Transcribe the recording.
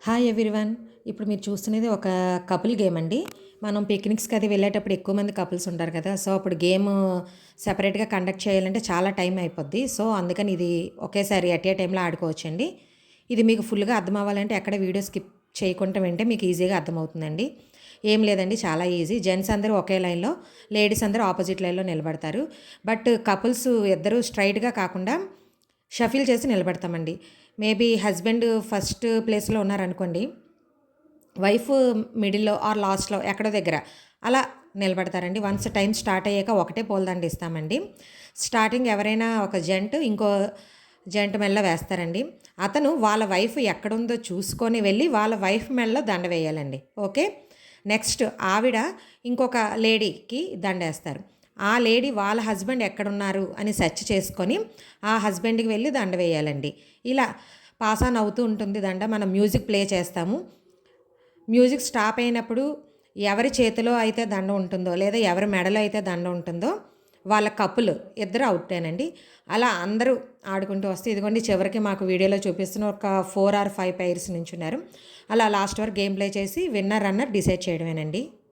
Hi everyone. ఇప్పుడు మీరు చూస్తున్నది ఒక కపుల్ గేమ్ అండి. మనం పిక్నిక్స్కి అది వెళ్ళేటప్పుడు ఎక్కువ మంది కపుల్స్ ఉంటారు కదా. సో అప్పుడు గేమ్ సెపరేట్గా కండక్ట్ చేయాలంటే చాలా టైం అయిపోద్ది. సో అందుకని ఇది ఒకేసారి అట్ ఏ టైంలో ఆడుకోవచ్చండి. ఇది మీకు ఫుల్గా అర్థం అవ్వాలంటే ఎక్కడ వీడియో స్కిప్ చేయకుండా వింటే మీకు ఈజీగా అర్థమవుతుందండి. ఏం లేదండి, చాలా ఈజీ. జెంట్స్ అందరూ ఒకే లైన్లో, లేడీస్ అందరూ ఆపోజిట్ లైన్లో నిలబడతారు. బట్ కపుల్స్ ఇద్దరు స్ట్రైట్గా కాకుండా షఫిల్ చేసి నిలబడతామండి. మేబీ హస్బెండ్ ఫస్ట్ ప్లేస్లో ఉన్నారనుకోండి, వైఫ్ మిడిల్లో ఆర్ లాస్ట్లో ఎక్కడో దగ్గర అలా నిలబడతారండి. వన్స్ టైం స్టార్ట్ అయ్యాక ఒకటే పూలదండ ఇస్తామండి. స్టార్టింగ్ ఎవరైనా ఒక జంట్ ఇంకో జంట్ మెల్ల వేస్తారండి. అతను వాళ్ళ వైఫ్ ఎక్కడుందో చూసుకొని వెళ్ళి వాళ్ళ వైఫ్ మెడలో దండ వేయాలండి. ఓకే. నెక్స్ట్ ఆవిడ ఇంకొక లేడీకి దండ వేస్తారు. ఆ లేడీ వాళ్ళ హస్బెండ్ ఎక్కడున్నారు అని సెర్చ్ చేసుకొని ఆ హస్బెండ్కి వెళ్ళి దండ వేయాలండి. ఇలా పాస్ ఆన్ అవుతూ ఉంటుంది దండ. మనం మ్యూజిక్ ప్లే చేస్తాము. మ్యూజిక్ స్టాప్ అయినప్పుడు ఎవరి చేతిలో అయితే దండ ఉంటుందో లేదా ఎవరి మెడలో అయితే దండ ఉంటుందో వాళ్ళ కప్పులు ఇద్దరు అవుటేనండి. అలా అందరూ ఆడుకుంటూ వస్తే ఇదిగోండి చివరికి మాకు వీడియోలో చూపిస్తున్న ఒక 4 or 5 పైర్స్ నించున్నారు. అలా లాస్ట్ వరకు గేమ్ ప్లే చేసి విన్నర్ రన్నర్ డిసైడ్ చేయడమేనండి.